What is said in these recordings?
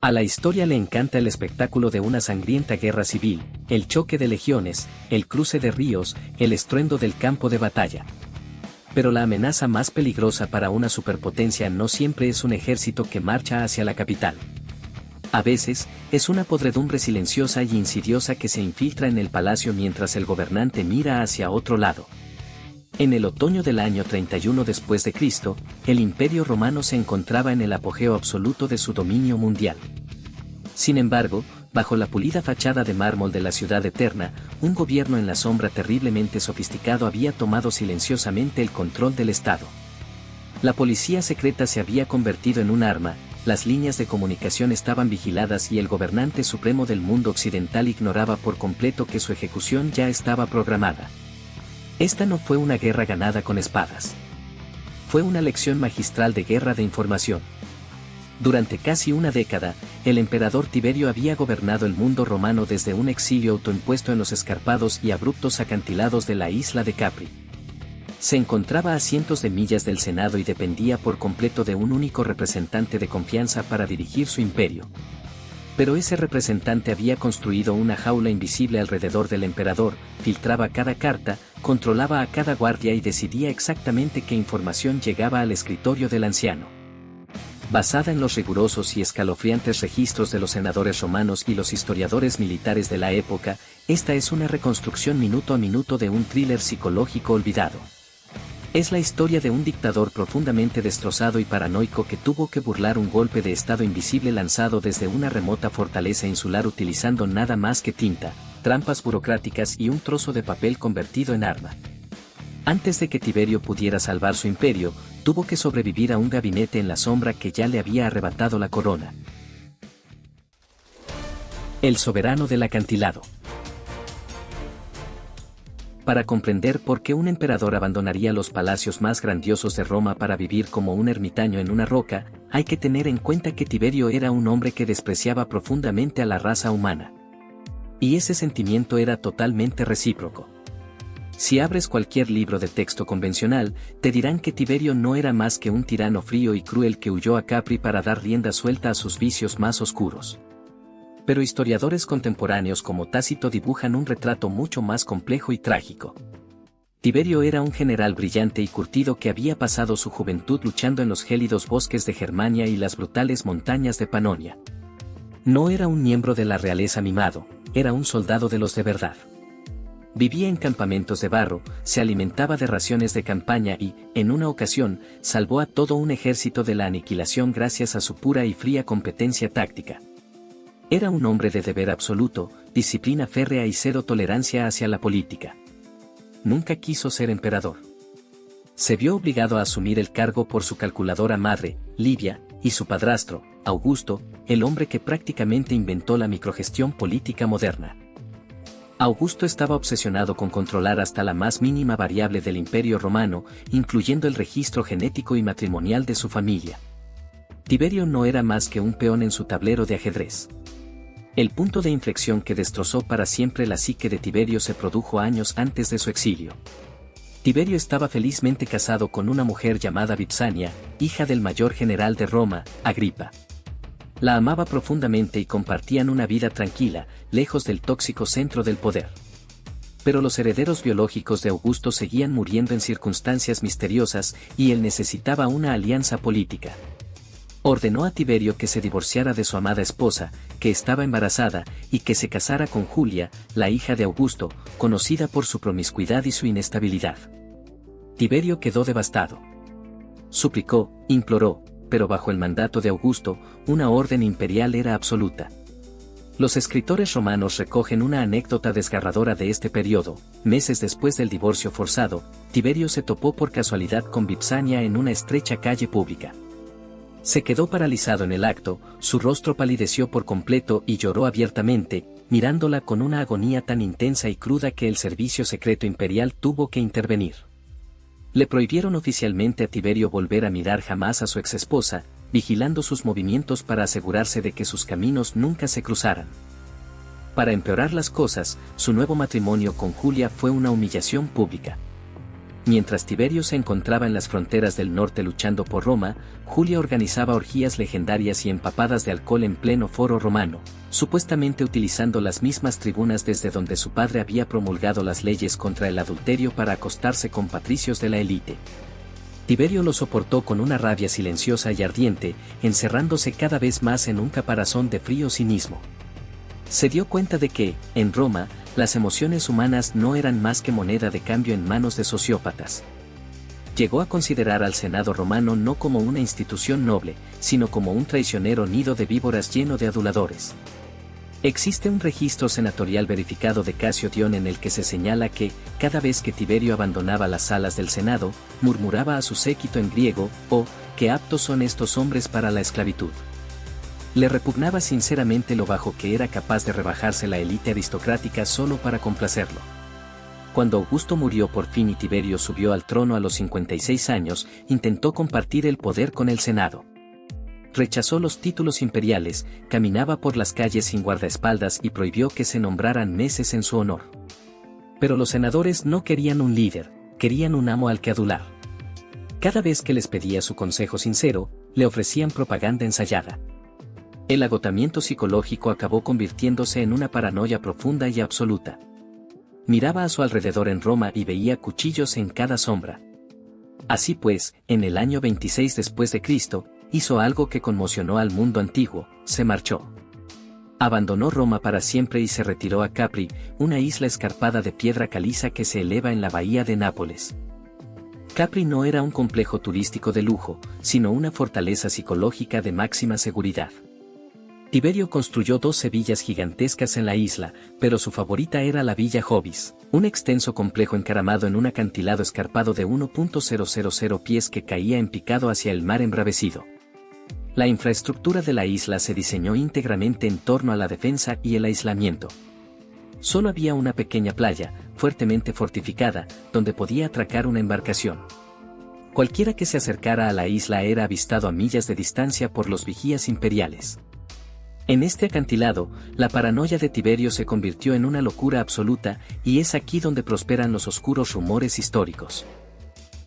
A la historia le encanta el espectáculo de una sangrienta guerra civil, el choque de legiones, el cruce de ríos, el estruendo del campo de batalla. Pero la amenaza más peligrosa para una superpotencia no siempre es un ejército que marcha hacia la capital. A veces, es una podredumbre silenciosa y insidiosa que se infiltra en el palacio mientras el gobernante mira hacia otro lado. En el otoño del año 31 después de Cristo, el Imperio Romano se encontraba en el apogeo absoluto de su dominio mundial. Sin embargo, bajo la pulida fachada de mármol de la ciudad eterna, un gobierno en la sombra terriblemente sofisticado había tomado silenciosamente el control del Estado. La policía secreta se había convertido en un arma, las líneas de comunicación estaban vigiladas y el gobernante supremo del mundo occidental ignoraba por completo que su ejecución ya estaba programada. Esta no fue una guerra ganada con espadas. Fue una lección magistral de guerra de información. Durante casi una década, el emperador Tiberio había gobernado el mundo romano desde un exilio autoimpuesto en los escarpados y abruptos acantilados de la isla de Capri. Se encontraba a cientos de millas del Senado y dependía por completo de un único representante de confianza para dirigir su imperio. Pero ese representante había construido una jaula invisible alrededor del emperador, filtraba cada carta, controlaba a cada guardia y decidía exactamente qué información llegaba al escritorio del anciano. Basada en los rigurosos y escalofriantes registros de los senadores romanos y los historiadores militares de la época, esta es una reconstrucción minuto a minuto de un thriller psicológico olvidado. Es la historia de un dictador profundamente destrozado y paranoico que tuvo que burlar un golpe de estado invisible lanzado desde una remota fortaleza insular utilizando nada más que tinta, trampas burocráticas y un trozo de papel convertido en arma. Antes de que Tiberio pudiera salvar su imperio, tuvo que sobrevivir a un gabinete en la sombra que ya le había arrebatado la corona. El soberano del acantilado. Para comprender por qué un emperador abandonaría los palacios más grandiosos de Roma para vivir como un ermitaño en una roca, hay que tener en cuenta que Tiberio era un hombre que despreciaba profundamente a la raza humana. Y ese sentimiento era totalmente recíproco. Si abres cualquier libro de texto convencional, te dirán que Tiberio no era más que un tirano frío y cruel que huyó a Capri para dar rienda suelta a sus vicios más oscuros. Pero historiadores contemporáneos como Tácito dibujan un retrato mucho más complejo y trágico. Tiberio era un general brillante y curtido que había pasado su juventud luchando en los gélidos bosques de Germania y las brutales montañas de Panonia. No era un miembro de la realeza mimado, era un soldado de los de verdad. Vivía en campamentos de barro, se alimentaba de raciones de campaña y, en una ocasión, salvó a todo un ejército de la aniquilación gracias a su pura y fría competencia táctica. Era un hombre de deber absoluto, disciplina férrea y cero tolerancia hacia la política. Nunca quiso ser emperador. Se vio obligado a asumir el cargo por su calculadora madre, Livia, y su padrastro, Augusto, el hombre que prácticamente inventó la microgestión política moderna. Augusto estaba obsesionado con controlar hasta la más mínima variable del Imperio Romano, incluyendo el registro genético y matrimonial de su familia. Tiberio no era más que un peón en su tablero de ajedrez. El punto de inflexión que destrozó para siempre la psique de Tiberio se produjo años antes de su exilio. Tiberio estaba felizmente casado con una mujer llamada Vipsania, hija del mayor general de Roma, Agripa. La amaba profundamente y compartían una vida tranquila, lejos del tóxico centro del poder. Pero los herederos biológicos de Augusto seguían muriendo en circunstancias misteriosas y él necesitaba una alianza política. Ordenó a Tiberio que se divorciara de su amada esposa, que estaba embarazada, y que se casara con Julia, la hija de Augusto, conocida por su promiscuidad y su inestabilidad. Tiberio quedó devastado. Suplicó, imploró, pero bajo el mandato de Augusto, una orden imperial era absoluta. Los escritores romanos recogen una anécdota desgarradora de este periodo. Meses después del divorcio forzado, Tiberio se topó por casualidad con Vipsania en una estrecha calle pública. Se quedó paralizado en el acto, su rostro palideció por completo y lloró abiertamente, mirándola con una agonía tan intensa y cruda que el servicio secreto imperial tuvo que intervenir. Le prohibieron oficialmente a Tiberio volver a mirar jamás a su exesposa, vigilando sus movimientos para asegurarse de que sus caminos nunca se cruzaran. Para empeorar las cosas, su nuevo matrimonio con Julia fue una humillación pública. Mientras Tiberio se encontraba en las fronteras del norte luchando por Roma, Julia organizaba orgías legendarias y empapadas de alcohol en pleno foro romano, supuestamente utilizando las mismas tribunas desde donde su padre había promulgado las leyes contra el adulterio para acostarse con patricios de la élite. Tiberio lo soportó con una rabia silenciosa y ardiente, encerrándose cada vez más en un caparazón de frío cinismo. Se dio cuenta de que, en Roma, las emociones humanas no eran más que moneda de cambio en manos de sociópatas. Llegó a considerar al Senado romano no como una institución noble, sino como un traicionero nido de víboras lleno de aduladores. Existe un registro senatorial verificado de Casio Dion en el que se señala que, cada vez que Tiberio abandonaba las salas del Senado, murmuraba a su séquito en griego, «Oh, qué aptos son estos hombres para la esclavitud». Le repugnaba sinceramente lo bajo que era capaz de rebajarse la élite aristocrática solo para complacerlo. Cuando Augusto murió por fin y Tiberio subió al trono a los 56 años, intentó compartir el poder con el Senado. Rechazó los títulos imperiales, caminaba por las calles sin guardaespaldas y prohibió que se nombraran meses en su honor. Pero los senadores no querían un líder, querían un amo al que adular. Cada vez que les pedía su consejo sincero, le ofrecían propaganda ensayada. El agotamiento psicológico acabó convirtiéndose en una paranoia profunda y absoluta. Miraba a su alrededor en Roma y veía cuchillos en cada sombra. Así pues, en el año 26 después de Cristo, hizo algo que conmocionó al mundo antiguo, se marchó. Abandonó Roma para siempre y se retiró a Capri, una isla escarpada de piedra caliza que se eleva en la bahía de Nápoles. Capri no era un complejo turístico de lujo, sino una fortaleza psicológica de máxima seguridad. Tiberio construyó 2 villas gigantescas en la isla, pero su favorita era la Villa Jovis, un extenso complejo encaramado en un acantilado escarpado de 1.000 pies que caía en picado hacia el mar embravecido. La infraestructura de la isla se diseñó íntegramente en torno a la defensa y el aislamiento. Solo había una pequeña playa, fuertemente fortificada, donde podía atracar una embarcación. Cualquiera que se acercara a la isla era avistado a millas de distancia por los vigías imperiales. En este acantilado, la paranoia de Tiberio se convirtió en una locura absoluta, y es aquí donde prosperan los oscuros rumores históricos.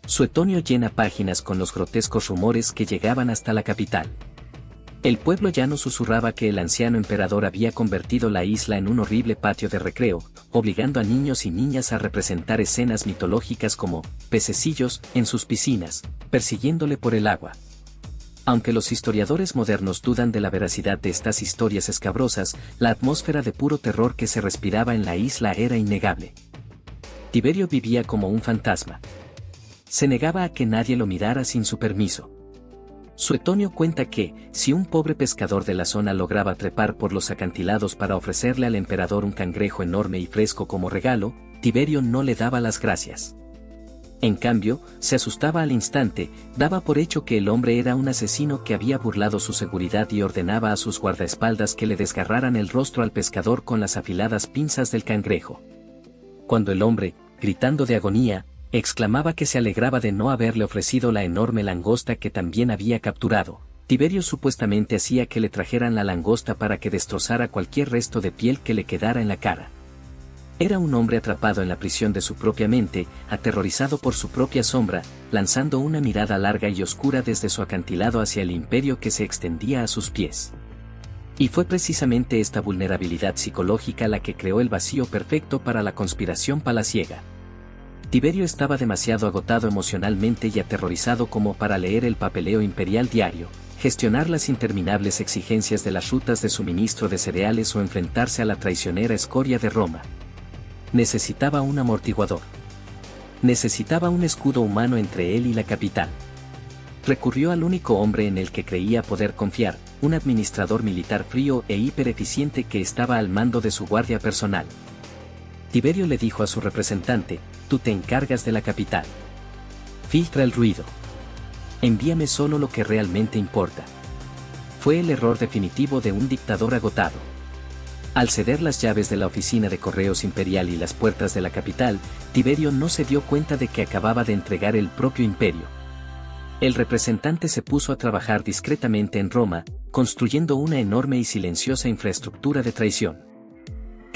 Suetonio llena páginas con los grotescos rumores que llegaban hasta la capital. El pueblo llano susurraba que el anciano emperador había convertido la isla en un horrible patio de recreo, obligando a niños y niñas a representar escenas mitológicas como pececillos en sus piscinas, persiguiéndole por el agua. Aunque los historiadores modernos dudan de la veracidad de estas historias escabrosas, la atmósfera de puro terror que se respiraba en la isla era innegable. Tiberio vivía como un fantasma. Se negaba a que nadie lo mirara sin su permiso. Suetonio cuenta que, si un pobre pescador de la zona lograba trepar por los acantilados para ofrecerle al emperador un cangrejo enorme y fresco como regalo, Tiberio no le daba las gracias. En cambio, se asustaba al instante, daba por hecho que el hombre era un asesino que había burlado su seguridad y ordenaba a sus guardaespaldas que le desgarraran el rostro al pescador con las afiladas pinzas del cangrejo. Cuando el hombre, gritando de agonía, exclamaba que se alegraba de no haberle ofrecido la enorme langosta que también había capturado, Tiberio supuestamente hacía que le trajeran la langosta para que destrozara cualquier resto de piel que le quedara en la cara. Era un hombre atrapado en la prisión de su propia mente, aterrorizado por su propia sombra, lanzando una mirada larga y oscura desde su acantilado hacia el imperio que se extendía a sus pies. Y fue precisamente esta vulnerabilidad psicológica la que creó el vacío perfecto para la conspiración palaciega. Tiberio estaba demasiado agotado emocionalmente y aterrorizado como para leer el papeleo imperial diario, gestionar las interminables exigencias de las rutas de suministro de cereales o enfrentarse a la traicionera escoria de Roma. Necesitaba un amortiguador. Necesitaba un escudo humano entre él y la capital. Recurrió al único hombre en el que creía poder confiar, un administrador militar frío e hipereficiente que estaba al mando de su guardia personal. Tiberio le dijo a su representante: «Tú te encargas de la capital. Filtra el ruido. Envíame solo lo que realmente importa». Fue el error definitivo de un dictador agotado. Al ceder las llaves de la oficina de correos imperial y las puertas de la capital, Tiberio no se dio cuenta de que acababa de entregar el propio imperio. El representante se puso a trabajar discretamente en Roma, construyendo una enorme y silenciosa infraestructura de traición.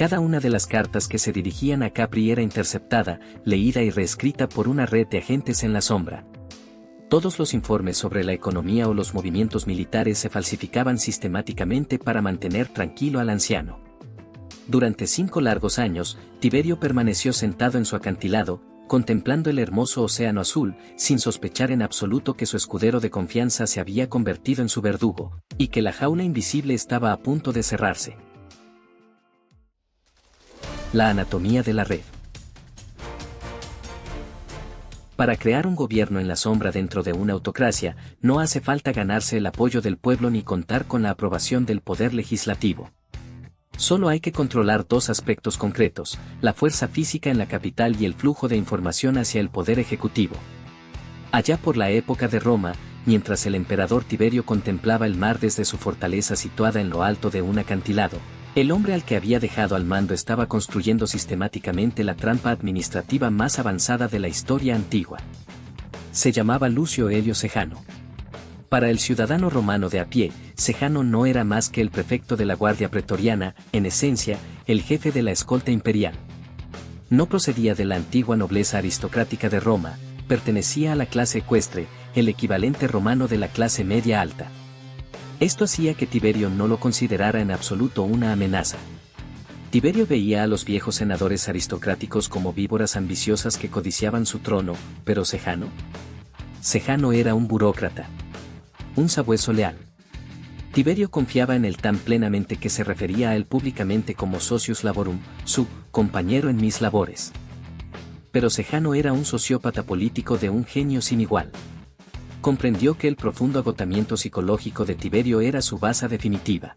Cada una de las cartas que se dirigían a Capri era interceptada, leída y reescrita por una red de agentes en la sombra. Todos los informes sobre la economía o los movimientos militares se falsificaban sistemáticamente para mantener tranquilo al anciano. Durante 5 largos años, Tiberio permaneció sentado en su acantilado, contemplando el hermoso océano azul, sin sospechar en absoluto que su escudero de confianza se había convertido en su verdugo, y que la jaula invisible estaba a punto de cerrarse. La anatomía de la red. Para crear un gobierno en la sombra dentro de una autocracia, no hace falta ganarse el apoyo del pueblo ni contar con la aprobación del poder legislativo. Solo hay que controlar 2 aspectos concretos, la fuerza física en la capital y el flujo de información hacia el poder ejecutivo. Allá por la época de Roma, mientras el emperador Tiberio contemplaba el mar desde su fortaleza situada en lo alto de un acantilado, el hombre al que había dejado al mando estaba construyendo sistemáticamente la trampa administrativa más avanzada de la historia antigua. Se llamaba Lucio Elio Sejano. Para el ciudadano romano de a pie, Sejano no era más que el prefecto de la Guardia Pretoriana, en esencia, el jefe de la escolta imperial. No procedía de la antigua nobleza aristocrática de Roma, pertenecía a la clase ecuestre, el equivalente romano de la clase media alta. Esto hacía que Tiberio no lo considerara en absoluto una amenaza. Tiberio veía a los viejos senadores aristocráticos como víboras ambiciosas que codiciaban su trono, pero Sejano. Sejano era un burócrata. Un sabueso leal. Tiberio confiaba en él tan plenamente que se refería a él públicamente como socius laborum, su compañero en mis labores. Pero Sejano era un sociópata político de un genio sin igual. Comprendió que el profundo agotamiento psicológico de Tiberio era su baza definitiva.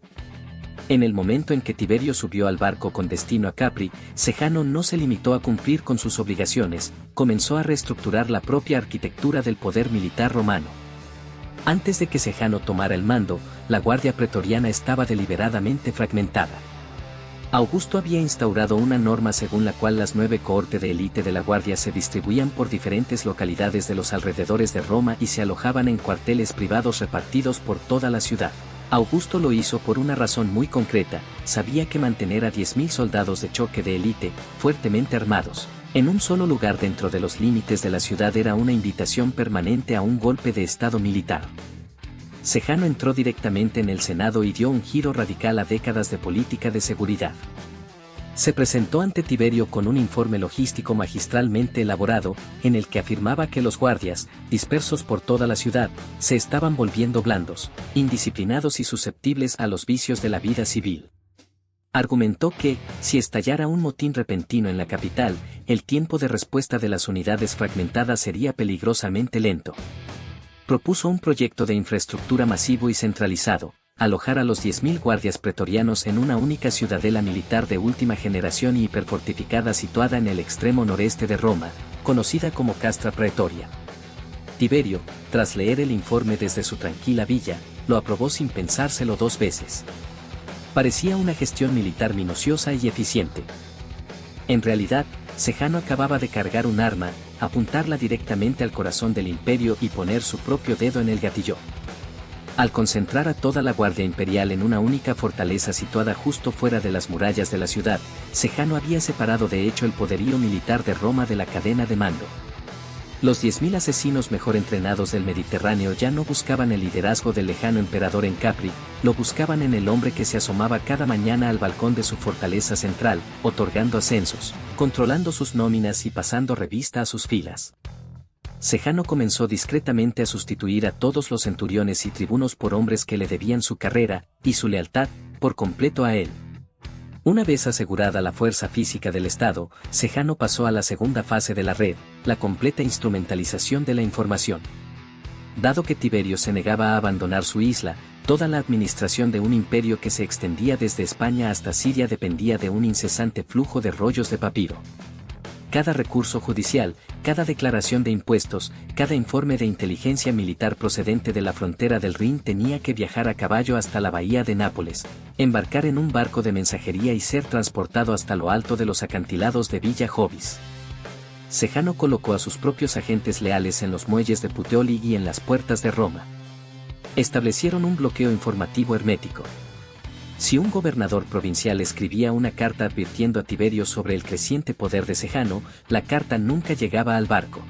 En el momento en que Tiberio subió al barco con destino a Capri, Sejano no se limitó a cumplir con sus obligaciones, comenzó a reestructurar la propia arquitectura del poder militar romano. Antes de que Sejano tomara el mando, la Guardia Pretoriana estaba deliberadamente fragmentada. Augusto había instaurado una norma según la cual las 9 cohortes de élite de la Guardia se distribuían por diferentes localidades de los alrededores de Roma y se alojaban en cuarteles privados repartidos por toda la ciudad. Augusto lo hizo por una razón muy concreta, sabía que mantener a 10.000 soldados de choque de élite, fuertemente armados, en un solo lugar dentro de los límites de la ciudad era una invitación permanente a un golpe de estado militar. Sejano entró directamente en el Senado y dio un giro radical a décadas de política de seguridad. Se presentó ante Tiberio con un informe logístico magistralmente elaborado, en el que afirmaba que los guardias, dispersos por toda la ciudad, se estaban volviendo blandos, indisciplinados y susceptibles a los vicios de la vida civil. Argumentó que, si estallara un motín repentino en la capital, el tiempo de respuesta de las unidades fragmentadas sería peligrosamente lento. Propuso un proyecto de infraestructura masivo y centralizado, alojar a los 10.000 guardias pretorianos en una única ciudadela militar de última generación y hiperfortificada situada en el extremo noreste de Roma, conocida como Castra Praetoria. Tiberio, tras leer el informe desde su tranquila villa, lo aprobó sin pensárselo 2 veces. Parecía una gestión militar minuciosa y eficiente. En realidad, Sejano acababa de cargar un arma, apuntarla directamente al corazón del imperio y poner su propio dedo en el gatillo. Al concentrar a toda la guardia imperial en una única fortaleza situada justo fuera de las murallas de la ciudad, Sejano había separado de hecho el poderío militar de Roma de la cadena de mando. Los 10.000 asesinos mejor entrenados del Mediterráneo ya no buscaban el liderazgo del lejano emperador en Capri, lo buscaban en el hombre que se asomaba cada mañana al balcón de su fortaleza central, otorgando ascensos, controlando sus nóminas y pasando revista a sus filas. Sejano comenzó discretamente a sustituir a todos los centuriones y tribunos por hombres que le debían su carrera y su lealtad por completo a él. Una vez asegurada la fuerza física del Estado, Sejano pasó a la segunda fase de la red, la completa instrumentalización de la información. Dado que Tiberio se negaba a abandonar su isla, toda la administración de un imperio que se extendía desde España hasta Siria dependía de un incesante flujo de rollos de papiro. Cada recurso judicial, cada declaración de impuestos, cada informe de inteligencia militar procedente de la frontera del Rin tenía que viajar a caballo hasta la bahía de Nápoles, embarcar en un barco de mensajería y ser transportado hasta lo alto de los acantilados de Villa Jovis. Sejano colocó a sus propios agentes leales en los muelles de Puteoli y en las puertas de Roma. Establecieron un bloqueo informativo hermético. Si un gobernador provincial escribía una carta advirtiendo a Tiberio sobre el creciente poder de Sejano, la carta nunca llegaba al barco.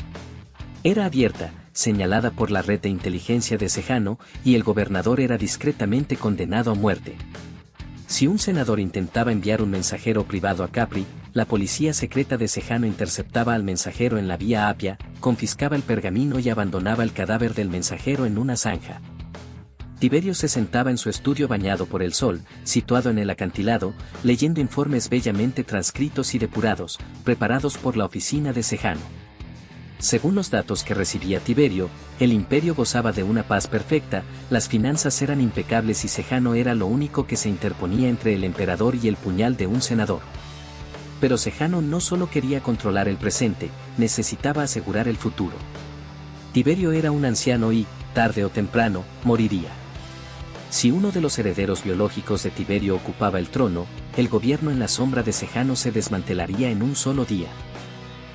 Era abierta, señalada por la red de inteligencia de Sejano, y el gobernador era discretamente condenado a muerte. Si un senador intentaba enviar un mensajero privado a Capri, la policía secreta de Sejano interceptaba al mensajero en la vía Apia, confiscaba el pergamino y abandonaba el cadáver del mensajero en una zanja. Tiberio se sentaba en su estudio bañado por el sol, situado en el acantilado, leyendo informes bellamente transcritos y depurados, preparados por la oficina de Sejano. Según los datos que recibía Tiberio, el imperio gozaba de una paz perfecta, las finanzas eran impecables y Sejano era lo único que se interponía entre el emperador y el puñal de un senador. Pero Sejano no solo quería controlar el presente, necesitaba asegurar el futuro. Tiberio era un anciano y, tarde o temprano, moriría. Si uno de los herederos biológicos de Tiberio ocupaba el trono, el gobierno en la sombra de Sejano se desmantelaría en un solo día.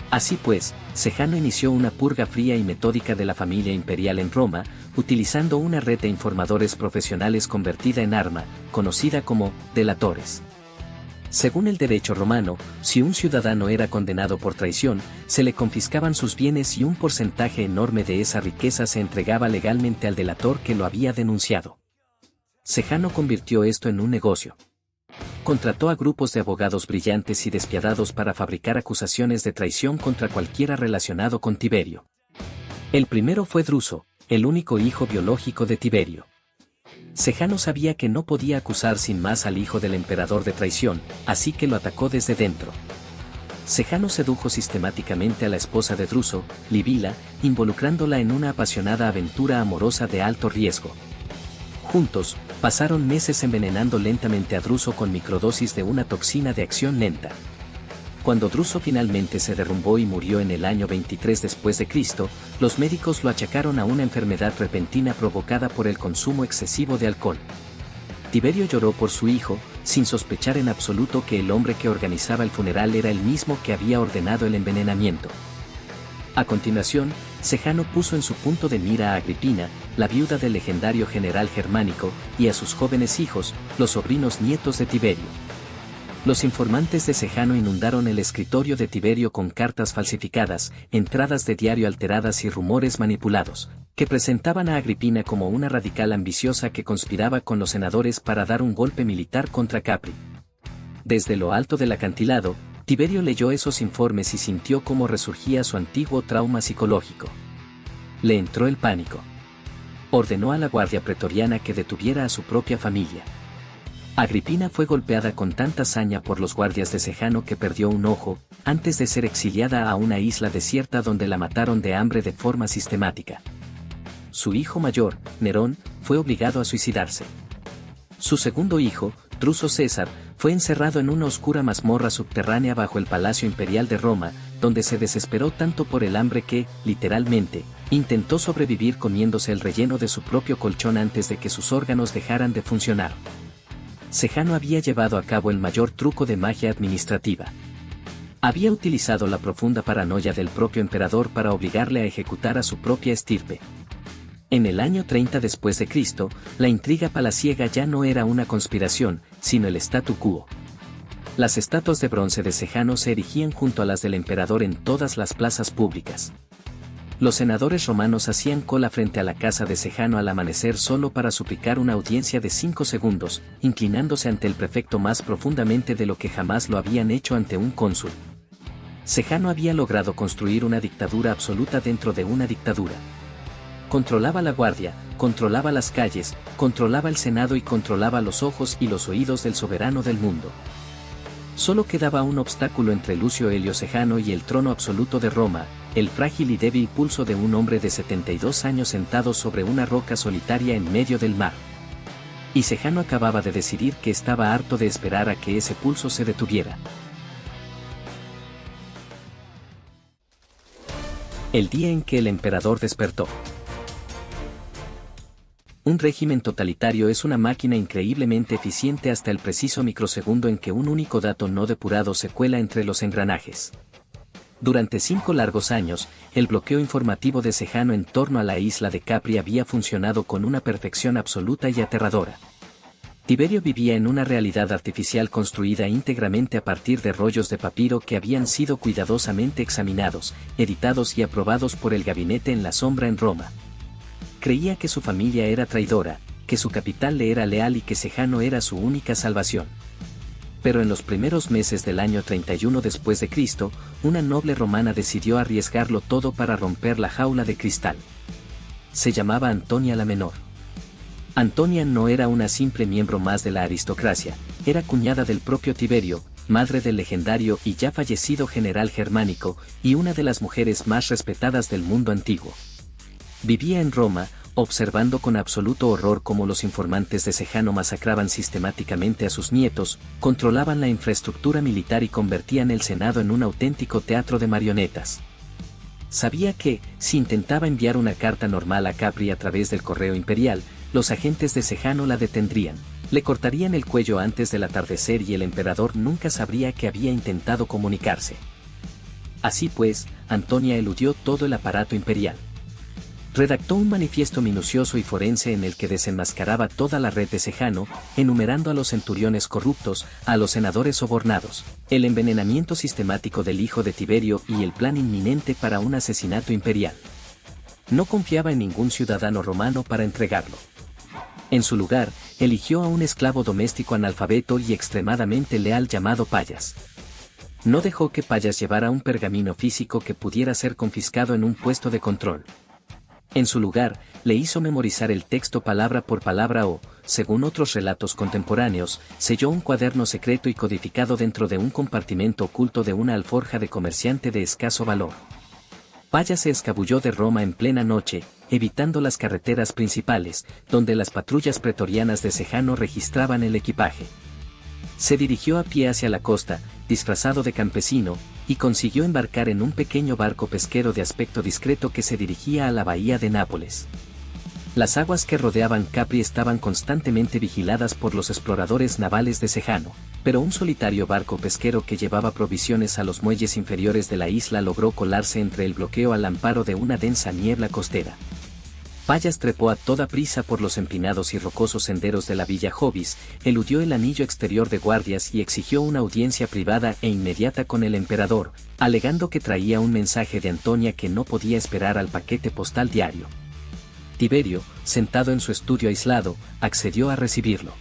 Así pues, Sejano inició una purga fría y metódica de la familia imperial en Roma, utilizando una red de informadores profesionales convertida en arma, conocida como delatores. Según el derecho romano, si un ciudadano era condenado por traición, se le confiscaban sus bienes y un porcentaje enorme de esa riqueza se entregaba legalmente al delator que lo había denunciado. Sejano convirtió esto en un negocio. Contrató a grupos de abogados brillantes y despiadados para fabricar acusaciones de traición contra cualquiera relacionado con Tiberio. El primero fue Druso, el único hijo biológico de Tiberio. Sejano sabía que no podía acusar sin más al hijo del emperador de traición, así que lo atacó desde dentro. Sejano sedujo sistemáticamente a la esposa de Druso, Livila, involucrándola en una apasionada aventura amorosa de alto riesgo. Juntos, pasaron meses envenenando lentamente a Druso con microdosis de una toxina de acción lenta. Cuando Druso finalmente se derrumbó y murió en el año 23 después de Cristo, los médicos lo achacaron a una enfermedad repentina provocada por el consumo excesivo de alcohol. Tiberio lloró por su hijo, sin sospechar en absoluto que el hombre que organizaba el funeral era el mismo que había ordenado el envenenamiento. A continuación, Sejano puso en su punto de mira a Agripina, la viuda del legendario general germánico, y a sus jóvenes hijos, los sobrinos nietos de Tiberio. Los informantes de Sejano inundaron el escritorio de Tiberio con cartas falsificadas, entradas de diario alteradas y rumores manipulados, que presentaban a Agripina como una radical ambiciosa que conspiraba con los senadores para dar un golpe militar contra Capri. Desde lo alto del acantilado, Tiberio leyó esos informes y sintió cómo resurgía su antiguo trauma psicológico. Le entró el pánico. Ordenó a la guardia pretoriana que detuviera a su propia familia. Agripina fue golpeada con tanta saña por los guardias de Sejano que perdió un ojo, antes de ser exiliada a una isla desierta donde la mataron de hambre de forma sistemática. Su hijo mayor, Nerón, fue obligado a suicidarse. Su segundo hijo, Druso César, fue encerrado en una oscura mazmorra subterránea bajo el Palacio Imperial de Roma, donde se desesperó tanto por el hambre que, literalmente, intentó sobrevivir comiéndose el relleno de su propio colchón antes de que sus órganos dejaran de funcionar. Sejano había llevado a cabo el mayor truco de magia administrativa. Había utilizado la profunda paranoia del propio emperador para obligarle a ejecutar a su propia estirpe. En el año 30 después de Cristo, la intriga palaciega ya no era una conspiración, sino el statu quo. Las estatuas de bronce de Sejano se erigían junto a las del emperador en todas las plazas públicas. Los senadores romanos hacían cola frente a la casa de Sejano al amanecer solo para suplicar una audiencia de 5 segundos, inclinándose ante el prefecto más profundamente de lo que jamás lo habían hecho ante un cónsul. Sejano había logrado construir una dictadura absoluta dentro de una dictadura. Controlaba la guardia, controlaba las calles, controlaba el Senado y controlaba los ojos y los oídos del soberano del mundo. Solo quedaba un obstáculo entre Lucio Helio Sejano y el trono absoluto de Roma, el frágil y débil pulso de un hombre de 72 años sentado sobre una roca solitaria en medio del mar. Y Sejano acababa de decidir que estaba harto de esperar a que ese pulso se detuviera. El día en que el emperador despertó. Un régimen totalitario es una máquina increíblemente eficiente hasta el preciso microsegundo en que un único dato no depurado se cuela entre los engranajes. Durante 5 largos años, el bloqueo informativo de Sejano en torno a la isla de Capri había funcionado con una perfección absoluta y aterradora. Tiberio vivía en una realidad artificial construida íntegramente a partir de rollos de papiro que habían sido cuidadosamente examinados, editados y aprobados por el gabinete en la sombra en Roma. Creía que su familia era traidora, que su capital le era leal y que Sejano era su única salvación. Pero en los primeros meses del año 31 después de Cristo, una noble romana decidió arriesgarlo todo para romper la jaula de cristal. Se llamaba Antonia la Menor. Antonia no era una simple miembro más de la aristocracia, era cuñada del propio Tiberio, madre del legendario y ya fallecido general germánico, y una de las mujeres más respetadas del mundo antiguo. Vivía en Roma, observando con absoluto horror cómo los informantes de Sejano masacraban sistemáticamente a sus nietos, controlaban la infraestructura militar y convertían el Senado en un auténtico teatro de marionetas. Sabía que, si intentaba enviar una carta normal a Capri a través del correo imperial, los agentes de Sejano la detendrían, le cortarían el cuello antes del atardecer y el emperador nunca sabría que había intentado comunicarse. Así pues, Antonia eludió todo el aparato imperial. Redactó un manifiesto minucioso y forense en el que desenmascaraba toda la red de Sejano, enumerando a los centuriones corruptos, a los senadores sobornados, el envenenamiento sistemático del hijo de Tiberio y el plan inminente para un asesinato imperial. No confiaba en ningún ciudadano romano para entregarlo. En su lugar, eligió a un esclavo doméstico analfabeto y extremadamente leal llamado Payas. No dejó que Payas llevara un pergamino físico que pudiera ser confiscado en un puesto de control. En su lugar, le hizo memorizar el texto palabra por palabra o, según otros relatos contemporáneos, selló un cuaderno secreto y codificado dentro de un compartimento oculto de una alforja de comerciante de escaso valor. Payas se escabulló de Roma en plena noche, evitando las carreteras principales, donde las patrullas pretorianas de Sejano registraban el equipaje. Se dirigió a pie hacia la costa, disfrazado de campesino, y consiguió embarcar en un pequeño barco pesquero de aspecto discreto que se dirigía a la bahía de Nápoles. Las aguas que rodeaban Capri estaban constantemente vigiladas por los exploradores navales de Sejano, pero un solitario barco pesquero que llevaba provisiones a los muelles inferiores de la isla logró colarse entre el bloqueo al amparo de una densa niebla costera. Payas trepó a toda prisa por los empinados y rocosos senderos de la villa Jovis, eludió el anillo exterior de guardias y exigió una audiencia privada e inmediata con el emperador, alegando que traía un mensaje de Antonia que no podía esperar al paquete postal diario. Tiberio, sentado en su estudio aislado, accedió a recibirlo.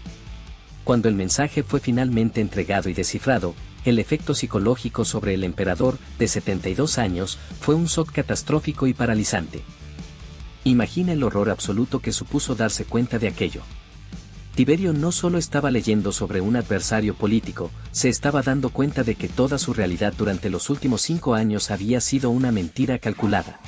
Cuando el mensaje fue finalmente entregado y descifrado, el efecto psicológico sobre el emperador, de 72 años, fue un shock catastrófico y paralizante. Imagina el horror absoluto que supuso darse cuenta de aquello. Tiberio no solo estaba leyendo sobre un adversario político, se estaba dando cuenta de que toda su realidad durante los últimos 5 años había sido una mentira calculada.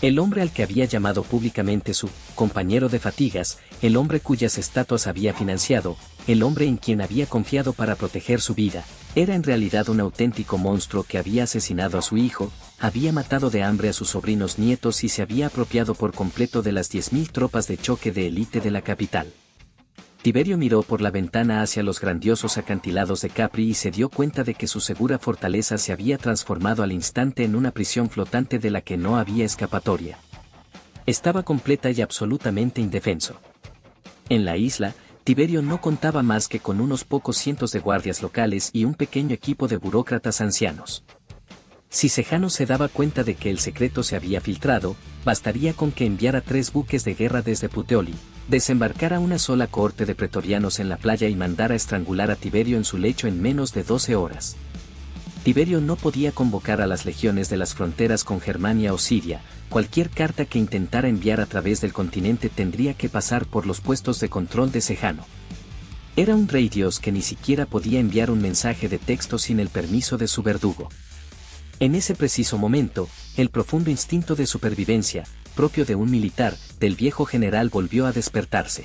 El hombre al que había llamado públicamente su compañero de fatigas, el hombre cuyas estatuas había financiado, el hombre en quien había confiado para proteger su vida, era en realidad un auténtico monstruo que había asesinado a su hijo, había matado de hambre a sus sobrinos nietos y se había apropiado por completo de las 10.000 tropas de choque de élite de la capital. Tiberio miró por la ventana hacia los grandiosos acantilados de Capri y se dio cuenta de que su segura fortaleza se había transformado al instante en una prisión flotante de la que no había escapatoria. Estaba completa y absolutamente indefenso. En la isla, Tiberio no contaba más que con unos pocos cientos de guardias locales y un pequeño equipo de burócratas ancianos. Si Sejano se daba cuenta de que el secreto se había filtrado, bastaría con que enviara 3 buques de guerra desde Puteoli, desembarcara una sola cohorte de pretorianos en la playa y mandara estrangular a Tiberio en su lecho en menos de 12 horas. Tiberio no podía convocar a las legiones de las fronteras con Germania o Siria, cualquier carta que intentara enviar a través del continente tendría que pasar por los puestos de control de Sejano. Era un rey dios que ni siquiera podía enviar un mensaje de texto sin el permiso de su verdugo. En ese preciso momento, el profundo instinto de supervivencia, propio de un militar, del viejo general volvió a despertarse.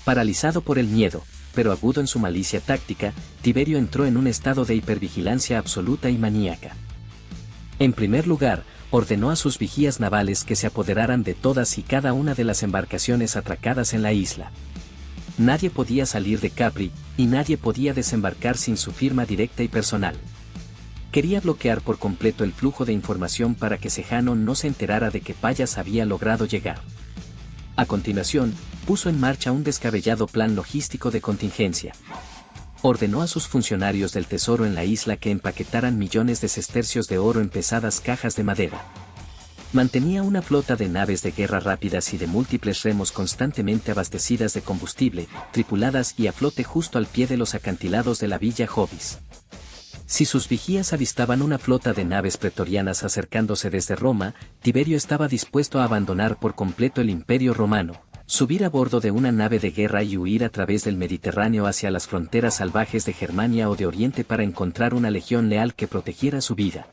Paralizado por el miedo, pero agudo en su malicia táctica, Tiberio entró en un estado de hipervigilancia absoluta y maníaca. En primer lugar, ordenó a sus vigías navales que se apoderaran de todas y cada una de las embarcaciones atracadas en la isla. Nadie podía salir de Capri, y nadie podía desembarcar sin su firma directa y personal. Quería bloquear por completo el flujo de información para que Sejano no se enterara de que Payas había logrado llegar. A continuación, puso en marcha un descabellado plan logístico de contingencia. Ordenó a sus funcionarios del tesoro en la isla que empaquetaran millones de sestercios de oro en pesadas cajas de madera. Mantenía una flota de naves de guerra rápidas y de múltiples remos constantemente abastecidas de combustible, tripuladas y a flote justo al pie de los acantilados de la villa Jovis. Si sus vigías avistaban una flota de naves pretorianas acercándose desde Roma, Tiberio estaba dispuesto a abandonar por completo el Imperio Romano, subir a bordo de una nave de guerra y huir a través del Mediterráneo hacia las fronteras salvajes de Germania o de Oriente para encontrar una legión leal que protegiera su vida.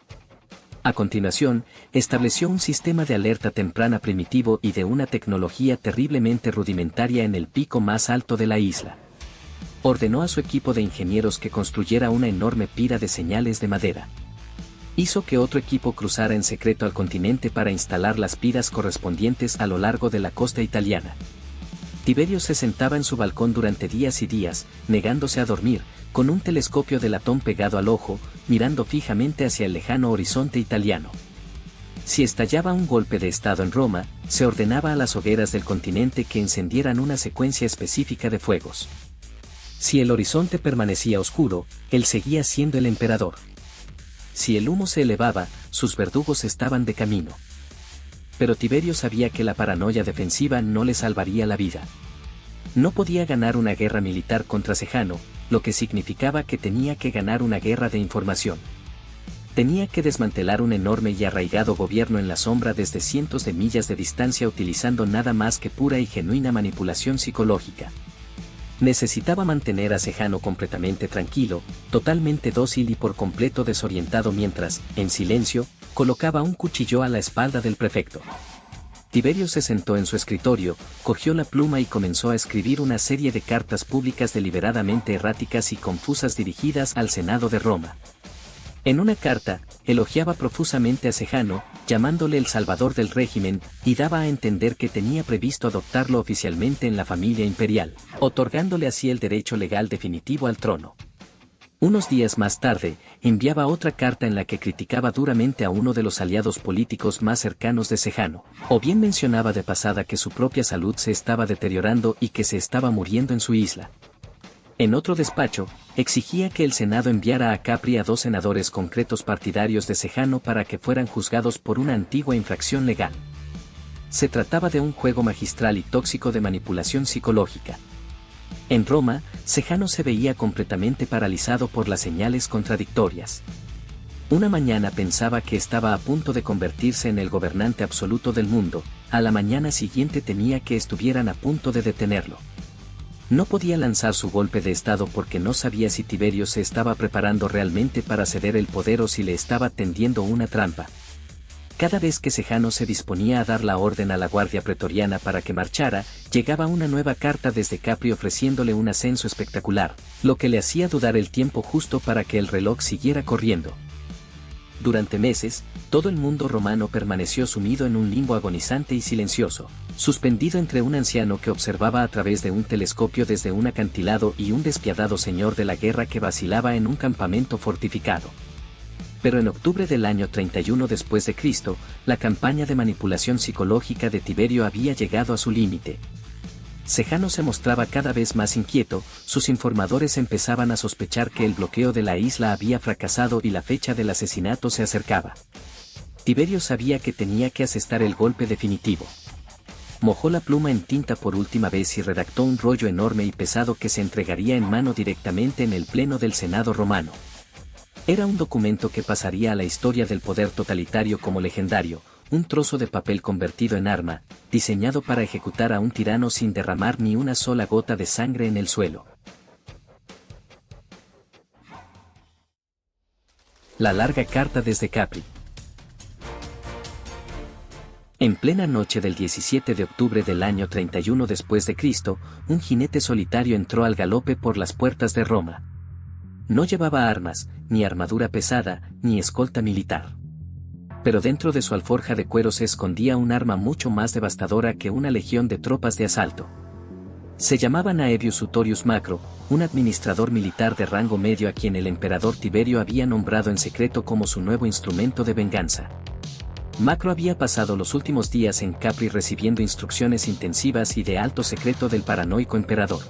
A continuación, estableció un sistema de alerta temprana primitivo y de una tecnología terriblemente rudimentaria en el pico más alto de la isla. Ordenó a su equipo de ingenieros que construyera una enorme pira de señales de madera. Hizo que otro equipo cruzara en secreto al continente para instalar las piras correspondientes a lo largo de la costa italiana. Tiberio se sentaba en su balcón durante días y días, negándose a dormir, con un telescopio de latón pegado al ojo, mirando fijamente hacia el lejano horizonte italiano. Si estallaba un golpe de estado en Roma, se ordenaba a las hogueras del continente que encendieran una secuencia específica de fuegos. Si el horizonte permanecía oscuro, él seguía siendo el emperador. Si el humo se elevaba, sus verdugos estaban de camino. Pero Tiberio sabía que la paranoia defensiva no le salvaría la vida. No podía ganar una guerra militar contra Sejano, lo que significaba que tenía que ganar una guerra de información. Tenía que desmantelar un enorme y arraigado gobierno en la sombra desde cientos de millas de distancia utilizando nada más que pura y genuina manipulación psicológica. Necesitaba mantener a Sejano completamente tranquilo, totalmente dócil y por completo desorientado mientras, en silencio, colocaba un cuchillo a la espalda del prefecto. Tiberio se sentó en su escritorio, cogió la pluma y comenzó a escribir una serie de cartas públicas deliberadamente erráticas y confusas dirigidas al Senado de Roma. En una carta, elogiaba profusamente a Sejano, llamándole el salvador del régimen, y daba a entender que tenía previsto adoptarlo oficialmente en la familia imperial, otorgándole así el derecho legal definitivo al trono. Unos días más tarde, enviaba otra carta en la que criticaba duramente a uno de los aliados políticos más cercanos de Sejano, o bien mencionaba de pasada que su propia salud se estaba deteriorando y que se estaba muriendo en su isla. En otro despacho, exigía que el Senado enviara a Capri a 2 senadores concretos partidarios de Sejano para que fueran juzgados por una antigua infracción legal. Se trataba de un juego magistral y tóxico de manipulación psicológica. En Roma, Sejano se veía completamente paralizado por las señales contradictorias. Una mañana pensaba que estaba a punto de convertirse en el gobernante absoluto del mundo, a la mañana siguiente temía que estuvieran a punto de detenerlo. No podía lanzar su golpe de estado porque no sabía si Tiberio se estaba preparando realmente para ceder el poder o si le estaba tendiendo una trampa. Cada vez que Sejano se disponía a dar la orden a la guardia pretoriana para que marchara, llegaba una nueva carta desde Capri ofreciéndole un ascenso espectacular, lo que le hacía dudar el tiempo justo para que el reloj siguiera corriendo. Durante meses, todo el mundo romano permaneció sumido en un limbo agonizante y silencioso, suspendido entre un anciano que observaba a través de un telescopio desde un acantilado y un despiadado señor de la guerra que vacilaba en un campamento fortificado. Pero en octubre del año 31 después de Cristo, la campaña de manipulación psicológica de Tiberio había llegado a su límite. Sejano se mostraba cada vez más inquieto, sus informadores empezaban a sospechar que el bloqueo de la isla había fracasado y la fecha del asesinato se acercaba. Tiberio sabía que tenía que asestar el golpe definitivo. Mojó la pluma en tinta por última vez y redactó un rollo enorme y pesado que se entregaría en mano directamente en el pleno del Senado romano. Era un documento que pasaría a la historia del poder totalitario como legendario, un trozo de papel convertido en arma, diseñado para ejecutar a un tirano sin derramar ni una sola gota de sangre en el suelo. La larga carta desde Capri. En plena noche del 17 de octubre del año 31 después de Cristo, un jinete solitario entró al galope por las puertas de Roma. No llevaba armas, ni armadura pesada, ni escolta militar. Pero dentro de su alforja de cuero se escondía un arma mucho más devastadora que una legión de tropas de asalto. Se llamaba Naevius Utorius Macro, un administrador militar de rango medio a quien el emperador Tiberio había nombrado en secreto como su nuevo instrumento de venganza. Macro había pasado los últimos días en Capri recibiendo instrucciones intensivas y de alto secreto del paranoico emperador.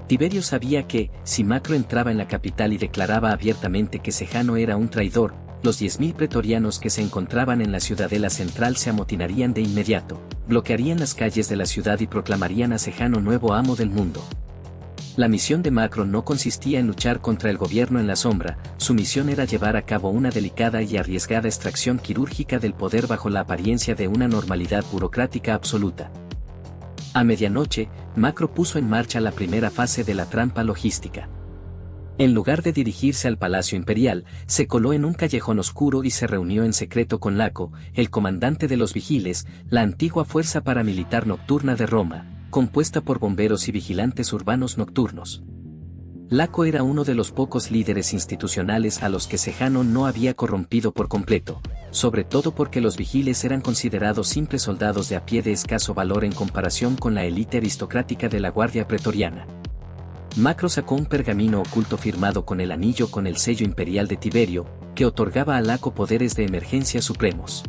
Tiberio sabía que, si Macro entraba en la capital y declaraba abiertamente que Sejano era un traidor, los 10.000 pretorianos que se encontraban en la ciudadela central se amotinarían de inmediato, bloquearían las calles de la ciudad y proclamarían a Sejano nuevo amo del mundo. La misión de Macro no consistía en luchar contra el gobierno en la sombra, su misión era llevar a cabo una delicada y arriesgada extracción quirúrgica del poder bajo la apariencia de una normalidad burocrática absoluta. A medianoche, Macro puso en marcha la primera fase de la trampa logística. En lugar de dirigirse al Palacio Imperial, se coló en un callejón oscuro y se reunió en secreto con Laco, el comandante de los vigiles, la antigua fuerza paramilitar nocturna de Roma, compuesta por bomberos y vigilantes urbanos nocturnos. Laco era uno de los pocos líderes institucionales a los que Sejano no había corrompido por completo, sobre todo porque los vigiles eran considerados simples soldados de a pie de escaso valor en comparación con la élite aristocrática de la Guardia Pretoriana. Macro sacó un pergamino oculto firmado con el anillo con el sello imperial de Tiberio, que otorgaba a Laco poderes de emergencia supremos.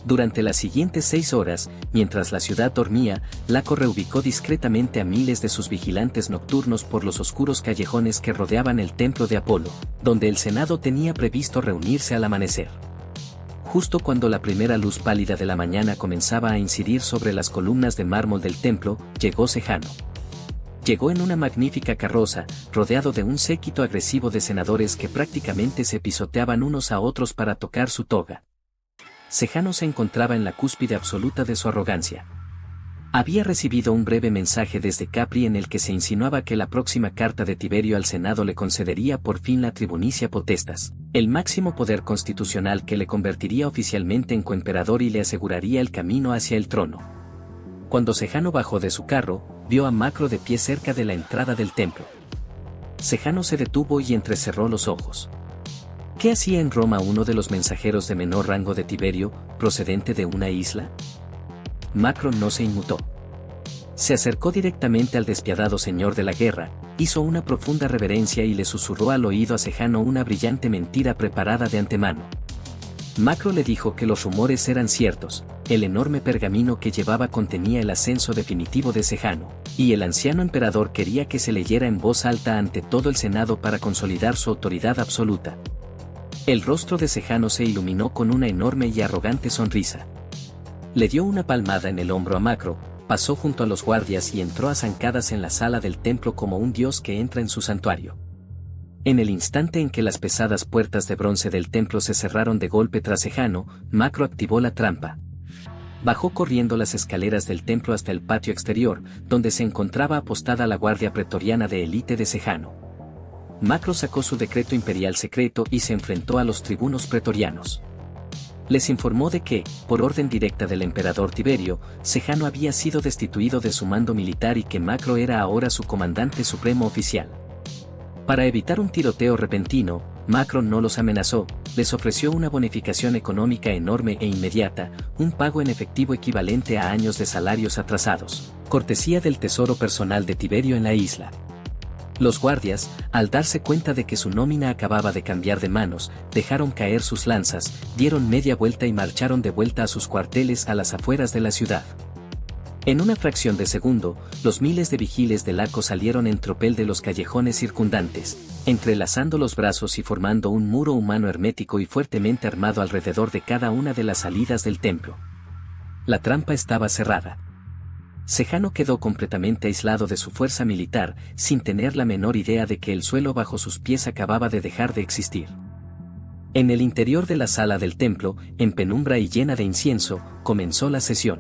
Durante las siguientes 6 horas, mientras la ciudad dormía, Laco reubicó discretamente a miles de sus vigilantes nocturnos por los oscuros callejones que rodeaban el templo de Apolo, donde el Senado tenía previsto reunirse al amanecer. Justo cuando la primera luz pálida de la mañana comenzaba a incidir sobre las columnas de mármol del templo, llegó Sejano. Llegó en una magnífica carroza, rodeado de un séquito agresivo de senadores que prácticamente se pisoteaban unos a otros para tocar su toga. Sejano se encontraba en la cúspide absoluta de su arrogancia. Había recibido un breve mensaje desde Capri en el que se insinuaba que la próxima carta de Tiberio al Senado le concedería por fin la tribunicia potestas, el máximo poder constitucional que le convertiría oficialmente en coemperador y le aseguraría el camino hacia el trono. Cuando Sejano bajó de su carro, vio a Macro de pie cerca de la entrada del templo. Sejano se detuvo y entrecerró los ojos. ¿Qué hacía en Roma uno de los mensajeros de menor rango de Tiberio, procedente de una isla? Macro no se inmutó. Se acercó directamente al despiadado señor de la guerra, hizo una profunda reverencia y le susurró al oído a Sejano una brillante mentira preparada de antemano. Macro le dijo que los rumores eran ciertos, el enorme pergamino que llevaba contenía el ascenso definitivo de Sejano, y el anciano emperador quería que se leyera en voz alta ante todo el Senado para consolidar su autoridad absoluta. El rostro de Sejano se iluminó con una enorme y arrogante sonrisa. Le dio una palmada en el hombro a Macro, pasó junto a los guardias y entró a zancadas en la sala del templo como un dios que entra en su santuario. En el instante en que las pesadas puertas de bronce del templo se cerraron de golpe tras Sejano, Macro activó la trampa. Bajó corriendo las escaleras del templo hasta el patio exterior, donde se encontraba apostada la guardia pretoriana de élite de Sejano. Macro sacó su decreto imperial secreto y se enfrentó a los tribunos pretorianos. Les informó de que, por orden directa del emperador Tiberio, Sejano había sido destituido de su mando militar y que Macro era ahora su comandante supremo oficial. Para evitar un tiroteo repentino, Macro no los amenazó, les ofreció una bonificación económica enorme e inmediata, un pago en efectivo equivalente a años de salarios atrasados, cortesía del tesoro personal de Tiberio en la isla. Los guardias, al darse cuenta de que su nómina acababa de cambiar de manos, dejaron caer sus lanzas, dieron media vuelta y marcharon de vuelta a sus cuarteles a las afueras de la ciudad. En una fracción de segundo, los miles de vigiles de Laco salieron en tropel de los callejones circundantes, entrelazando los brazos y formando un muro humano hermético y fuertemente armado alrededor de cada una de las salidas del templo. La trampa estaba cerrada. Sejano quedó completamente aislado de su fuerza militar, sin tener la menor idea de que el suelo bajo sus pies acababa de dejar de existir. En el interior de la sala del templo, en penumbra y llena de incienso, comenzó la sesión.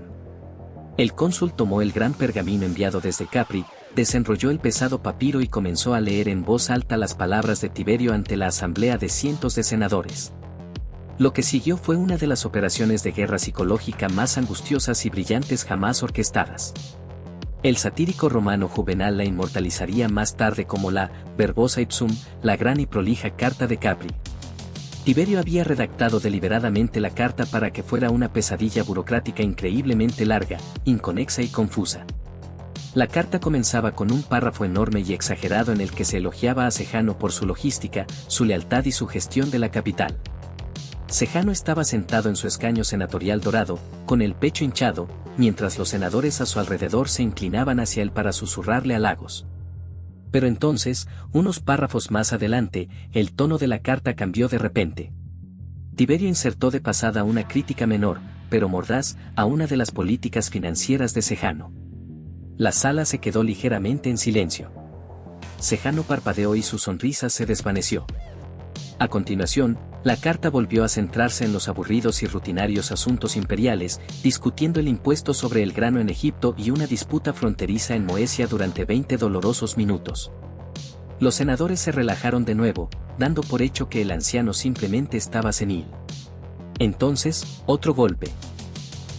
El cónsul tomó el gran pergamino enviado desde Capri, desenrolló el pesado papiro y comenzó a leer en voz alta las palabras de Tiberio ante la asamblea de cientos de senadores. Lo que siguió fue una de las operaciones de guerra psicológica más angustiosas y brillantes jamás orquestadas. El satírico romano Juvenal la inmortalizaría más tarde como la Verbosa Ipsum, la gran y prolija carta de Capri. Tiberio había redactado deliberadamente la carta para que fuera una pesadilla burocrática increíblemente larga, inconexa y confusa. La carta comenzaba con un párrafo enorme y exagerado en el que se elogiaba a Sejano por su logística, su lealtad y su gestión de la capital. Sejano estaba sentado en su escaño senatorial dorado, con el pecho hinchado, mientras los senadores a su alrededor se inclinaban hacia él para susurrarle halagos. Pero entonces, unos párrafos más adelante, el tono de la carta cambió de repente. Tiberio insertó de pasada una crítica menor, pero mordaz, a una de las políticas financieras de Sejano. La sala se quedó ligeramente en silencio. Sejano parpadeó y su sonrisa se desvaneció. A continuación, la carta volvió a centrarse en los aburridos y rutinarios asuntos imperiales, discutiendo el impuesto sobre el grano en Egipto y una disputa fronteriza en Moesia durante 20 dolorosos minutos. Los senadores se relajaron de nuevo, dando por hecho que el anciano simplemente estaba senil. Entonces, otro golpe.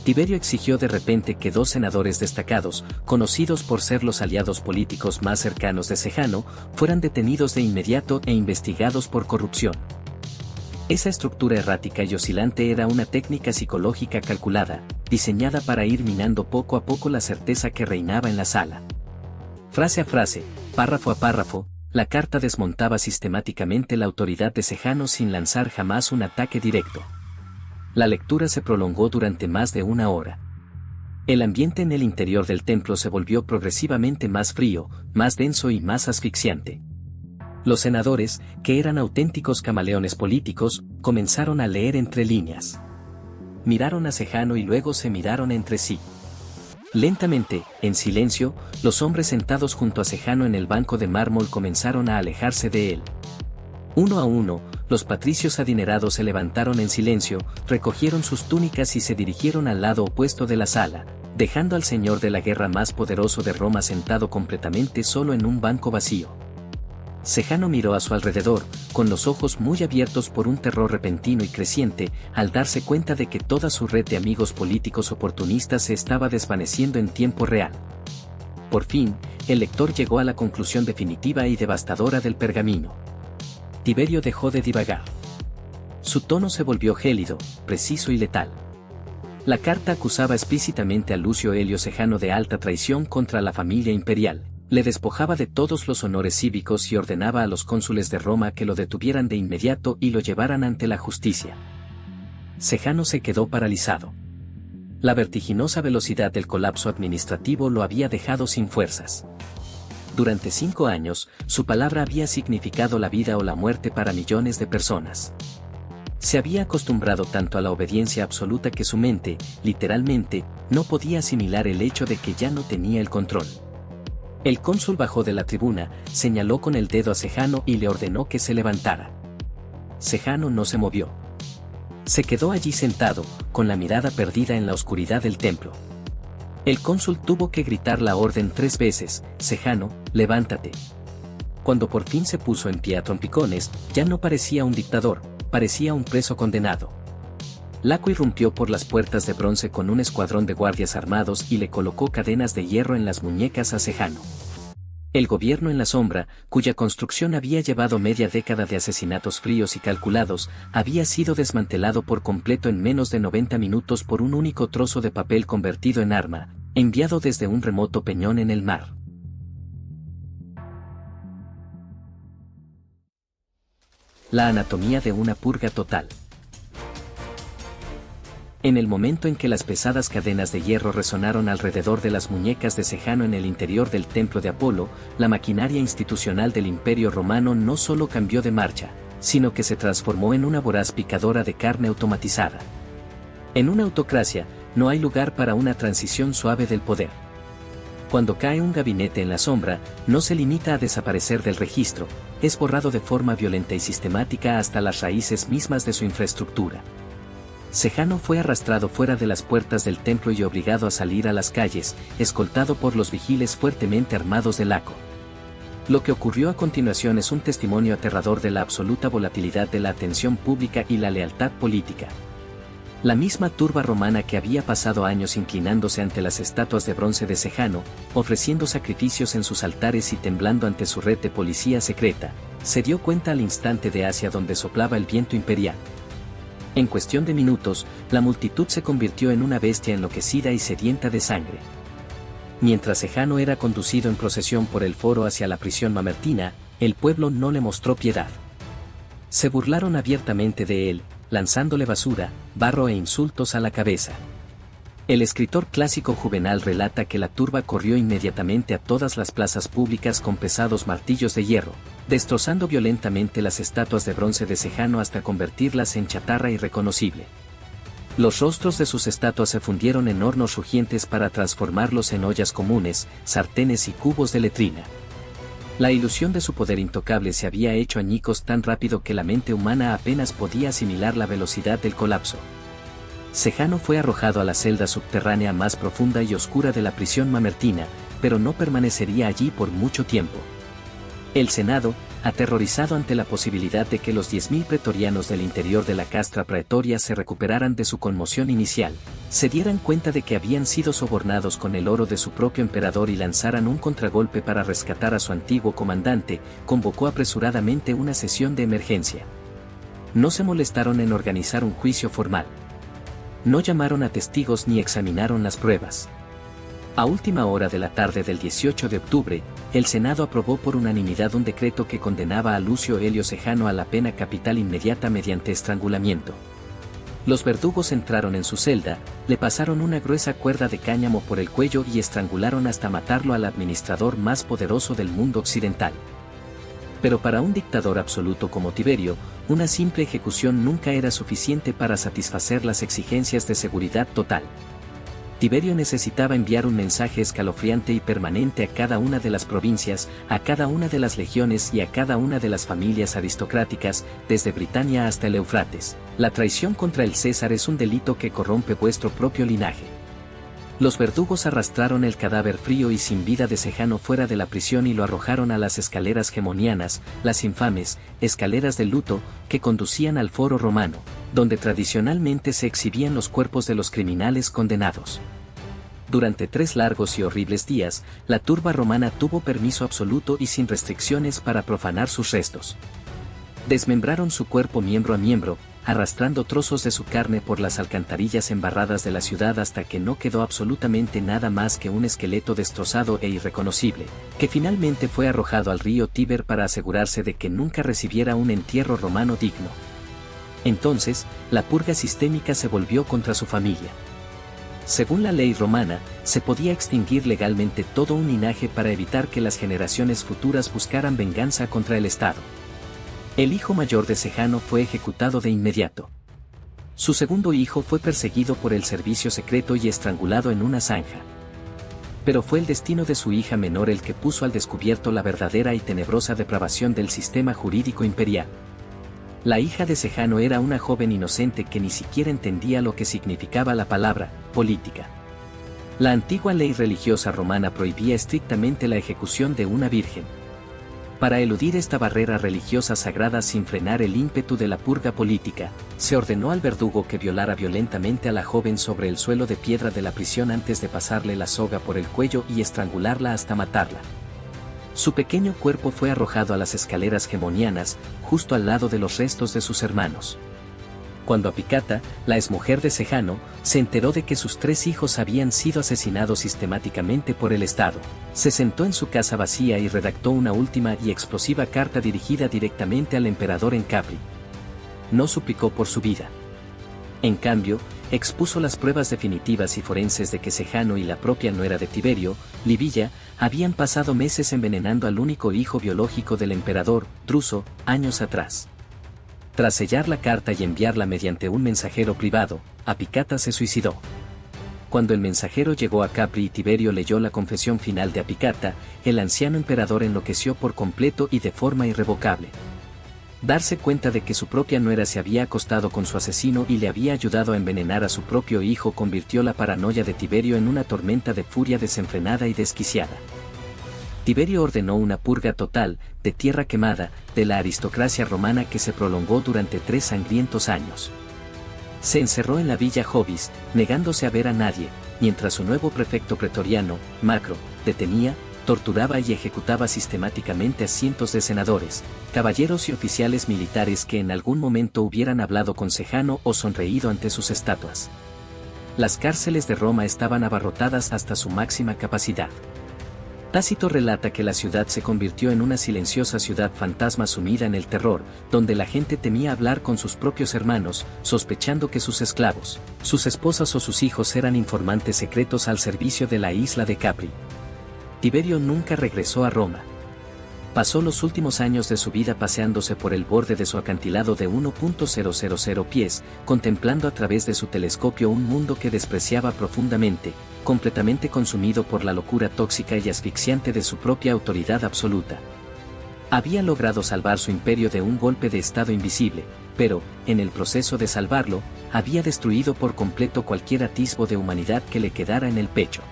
Tiberio exigió de repente que 2 senadores destacados, conocidos por ser los aliados políticos más cercanos de Sejano, fueran detenidos de inmediato e investigados por corrupción. Esa estructura errática y oscilante era una técnica psicológica calculada, diseñada para ir minando poco a poco la certeza que reinaba en la sala. Frase a frase, párrafo a párrafo, la carta desmontaba sistemáticamente la autoridad de Sejano sin lanzar jamás un ataque directo. La lectura se prolongó durante más de 1 hora. El ambiente en el interior del templo se volvió progresivamente más frío, más denso y más asfixiante. Los senadores, que eran auténticos camaleones políticos, comenzaron a leer entre líneas. Miraron a Sejano y luego se miraron entre sí. Lentamente, en silencio, los hombres sentados junto a Sejano en el banco de mármol comenzaron a alejarse de él. Uno a uno, los patricios adinerados se levantaron en silencio, recogieron sus túnicas y se dirigieron al lado opuesto de la sala, dejando al señor de la guerra más poderoso de Roma sentado completamente solo en un banco vacío. Sejano miró a su alrededor, con los ojos muy abiertos por un terror repentino y creciente, al darse cuenta de que toda su red de amigos políticos oportunistas se estaba desvaneciendo en tiempo real. Por fin, el lector llegó a la conclusión definitiva y devastadora del pergamino. Tiberio dejó de divagar. Su tono se volvió gélido, preciso y letal. La carta acusaba explícitamente a Lucio Helio Sejano de alta traición contra la familia imperial, le despojaba de todos los honores cívicos y ordenaba a los cónsules de Roma que lo detuvieran de inmediato y lo llevaran ante la justicia. Sejano se quedó paralizado. La vertiginosa velocidad del colapso administrativo lo había dejado sin fuerzas. Durante 5 años, su palabra había significado la vida o la muerte para millones de personas. Se había acostumbrado tanto a la obediencia absoluta que su mente, literalmente, no podía asimilar el hecho de que ya no tenía el control. El cónsul bajó de la tribuna, señaló con el dedo a Sejano y le ordenó que se levantara. Sejano no se movió. Se quedó allí sentado, con la mirada perdida en la oscuridad del templo. El cónsul tuvo que gritar la orden 3 veces: Sejano, levántate. Cuando por fin se puso en pie a trompicones, ya no parecía un dictador, parecía un preso condenado. Laco irrumpió por las puertas de bronce con un escuadrón de guardias armados y le colocó cadenas de hierro en las muñecas a Sejano. El gobierno en la sombra, cuya construcción había llevado media década de asesinatos fríos y calculados, había sido desmantelado por completo en menos de 90 minutos por un único trozo de papel convertido en arma, enviado desde un remoto peñón en el mar. La anatomía de una purga total. En el momento en que las pesadas cadenas de hierro resonaron alrededor de las muñecas de Sejano en el interior del templo de Apolo, la maquinaria institucional del Imperio Romano no solo cambió de marcha, sino que se transformó en una voraz picadora de carne automatizada. En una autocracia, no hay lugar para una transición suave del poder. Cuando cae un gabinete en la sombra, no se limita a desaparecer del registro, es borrado de forma violenta y sistemática hasta las raíces mismas de su infraestructura. Sejano fue arrastrado fuera de las puertas del templo y obligado a salir a las calles, escoltado por los vigiles fuertemente armados de Laco. Lo que ocurrió a continuación es un testimonio aterrador de la absoluta volatilidad de la atención pública y la lealtad política. La misma turba romana que había pasado años inclinándose ante las estatuas de bronce de Sejano, ofreciendo sacrificios en sus altares y temblando ante su red de policía secreta, se dio cuenta al instante de hacia donde soplaba el viento imperial. En cuestión de minutos, la multitud se convirtió en una bestia enloquecida y sedienta de sangre. Mientras Sejano era conducido en procesión por el foro hacia la prisión mamertina, el pueblo no le mostró piedad. Se burlaron abiertamente de él, lanzándole basura, barro e insultos a la cabeza. El escritor clásico Juvenal relata que la turba corrió inmediatamente a todas las plazas públicas con pesados martillos de hierro, destrozando violentamente las estatuas de bronce de Sejano hasta convertirlas en chatarra irreconocible. Los rostros de sus estatuas se fundieron en hornos rugientes para transformarlos en ollas comunes, sartenes y cubos de letrina. La ilusión de su poder intocable se había hecho añicos tan rápido que la mente humana apenas podía asimilar la velocidad del colapso. Sejano fue arrojado a la celda subterránea más profunda y oscura de la prisión mamertina, pero no permanecería allí por mucho tiempo. El Senado, aterrorizado ante la posibilidad de que los 10.000 pretorianos del interior de la castra praetoria se recuperaran de su conmoción inicial, se dieran cuenta de que habían sido sobornados con el oro de su propio emperador y lanzaran un contragolpe para rescatar a su antiguo comandante, convocó apresuradamente una sesión de emergencia. No se molestaron en organizar un juicio formal. No llamaron a testigos ni examinaron las pruebas. A última hora de la tarde del 18 de octubre, el Senado aprobó por unanimidad un decreto que condenaba a Lucio Helio Sejano a la pena capital inmediata mediante estrangulamiento. Los verdugos entraron en su celda, le pasaron una gruesa cuerda de cáñamo por el cuello y estrangularon hasta matarlo al administrador más poderoso del mundo occidental. Pero para un dictador absoluto como Tiberio, una simple ejecución nunca era suficiente para satisfacer las exigencias de seguridad total. Tiberio necesitaba enviar un mensaje escalofriante y permanente a cada una de las provincias, a cada una de las legiones y a cada una de las familias aristocráticas, desde Britania hasta el Éufrates. La traición contra el César es un delito que corrompe vuestro propio linaje. Los verdugos arrastraron el cadáver frío y sin vida de Sejano fuera de la prisión y lo arrojaron a las escaleras gemonianas, las infames escaleras del luto, que conducían al foro romano, donde tradicionalmente se exhibían los cuerpos de los criminales condenados. Durante 3 largos y horribles días, la turba romana tuvo permiso absoluto y sin restricciones para profanar sus restos. Desmembraron su cuerpo miembro a miembro, arrastrando trozos de su carne por las alcantarillas embarradas de la ciudad hasta que no quedó absolutamente nada más que un esqueleto destrozado e irreconocible, que finalmente fue arrojado al río Tíber para asegurarse de que nunca recibiera un entierro romano digno. Entonces, la purga sistémica se volvió contra su familia. Según la ley romana, se podía extinguir legalmente todo un linaje para evitar que las generaciones futuras buscaran venganza contra el Estado. El hijo mayor de Sejano fue ejecutado de inmediato. Su segundo hijo fue perseguido por el servicio secreto y estrangulado en una zanja. Pero fue el destino de su hija menor el que puso al descubierto la verdadera y tenebrosa depravación del sistema jurídico imperial. La hija de Sejano era una joven inocente que ni siquiera entendía lo que significaba la palabra política. La antigua ley religiosa romana prohibía estrictamente la ejecución de una virgen. Para eludir esta barrera religiosa sagrada sin frenar el ímpetu de la purga política, se ordenó al verdugo que violara violentamente a la joven sobre el suelo de piedra de la prisión antes de pasarle la soga por el cuello y estrangularla hasta matarla. Su pequeño cuerpo fue arrojado a las escaleras gemonianas, justo al lado de los restos de sus hermanos. Cuando Apicata, la exmujer de Sejano, se enteró de que sus 3 hijos habían sido asesinados sistemáticamente por el Estado, se sentó en su casa vacía y redactó una última y explosiva carta dirigida directamente al emperador en Capri. No suplicó por su vida. En cambio, expuso las pruebas definitivas y forenses de que Sejano y la propia nuera de Tiberio, Livilla, habían pasado meses envenenando al único hijo biológico del emperador, Druso, años atrás. Tras sellar la carta y enviarla mediante un mensajero privado, Apicata se suicidó. Cuando el mensajero llegó a Capri y Tiberio leyó la confesión final de Apicata, el anciano emperador enloqueció por completo y de forma irrevocable. Darse cuenta de que su propia nuera se había acostado con su asesino y le había ayudado a envenenar a su propio hijo convirtió la paranoia de Tiberio en una tormenta de furia desenfrenada y desquiciada. Tiberio ordenó una purga total, de tierra quemada, de la aristocracia romana que se prolongó durante 3 sangrientos años. Se encerró en la villa Jovis, negándose a ver a nadie, mientras su nuevo prefecto pretoriano, Macro, detenía, torturaba y ejecutaba sistemáticamente a cientos de senadores, caballeros y oficiales militares que en algún momento hubieran hablado con Sejano o sonreído ante sus estatuas. Las cárceles de Roma estaban abarrotadas hasta su máxima capacidad. Tácito relata que la ciudad se convirtió en una silenciosa ciudad fantasma sumida en el terror, donde la gente temía hablar con sus propios hermanos, sospechando que sus esclavos, sus esposas o sus hijos eran informantes secretos al servicio de la isla de Capri. Tiberio nunca regresó a Roma. Pasó los últimos años de su vida paseándose por el borde de su acantilado de 1.000 pies, contemplando a través de su telescopio un mundo que despreciaba profundamente, completamente consumido por la locura tóxica y asfixiante de su propia autoridad absoluta. Había logrado salvar su imperio de un golpe de estado invisible, pero, en el proceso de salvarlo, había destruido por completo cualquier atisbo de humanidad que le quedara en el pecho.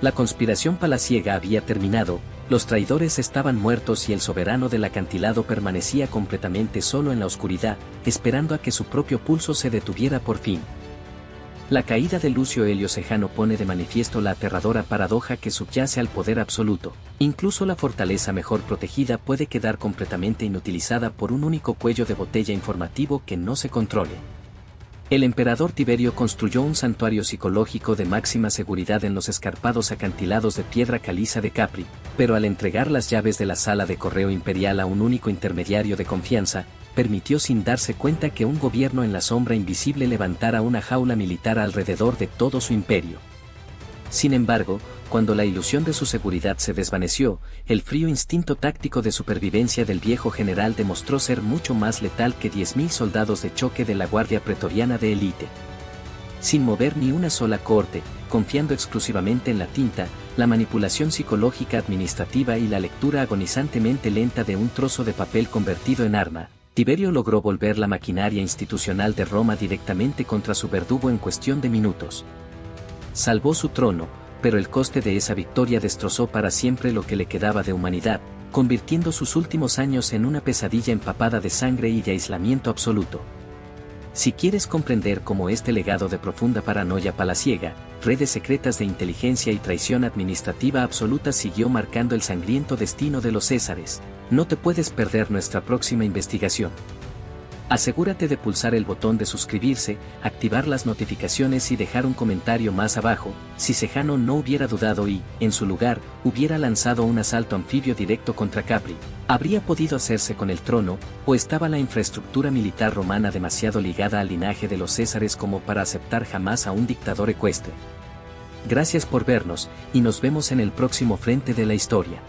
La conspiración palaciega había terminado, los traidores estaban muertos y el soberano del acantilado permanecía completamente solo en la oscuridad, esperando a que su propio pulso se detuviera por fin. La caída de Lucio Helio Sejano pone de manifiesto la aterradora paradoja que subyace al poder absoluto. Incluso la fortaleza mejor protegida puede quedar completamente inutilizada por un único cuello de botella informativo que no se controle. El emperador Tiberio construyó un santuario psicológico de máxima seguridad en los escarpados acantilados de piedra caliza de Capri, pero al entregar las llaves de la sala de correo imperial a un único intermediario de confianza, permitió sin darse cuenta que un gobierno en la sombra invisible levantara una jaula militar alrededor de todo su imperio. Sin embargo, cuando la ilusión de su seguridad se desvaneció, el frío instinto táctico de supervivencia del viejo general demostró ser mucho más letal que 10.000 soldados de choque de la Guardia Pretoriana de élite. Sin mover ni una sola cohorte, confiando exclusivamente en la tinta, la manipulación psicológica administrativa y la lectura agonizantemente lenta de un trozo de papel convertido en arma, Tiberio logró volver la maquinaria institucional de Roma directamente contra su verdugo en cuestión de minutos. Salvó su trono, pero el coste de esa victoria destrozó para siempre lo que le quedaba de humanidad, convirtiendo sus últimos años en una pesadilla empapada de sangre y de aislamiento absoluto. Si quieres comprender cómo este legado de profunda paranoia palaciega, redes secretas de inteligencia y traición administrativa absoluta siguió marcando el sangriento destino de los Césares, no te puedes perder nuestra próxima investigación. Asegúrate de pulsar el botón de suscribirse, activar las notificaciones y dejar un comentario más abajo. Si Sejano no hubiera dudado y, en su lugar, hubiera lanzado un asalto anfibio directo contra Capri, ¿habría podido hacerse con el trono, o estaba la infraestructura militar romana demasiado ligada al linaje de los Césares como para aceptar jamás a un dictador ecuestre? Gracias por vernos, y nos vemos en el próximo frente de la historia.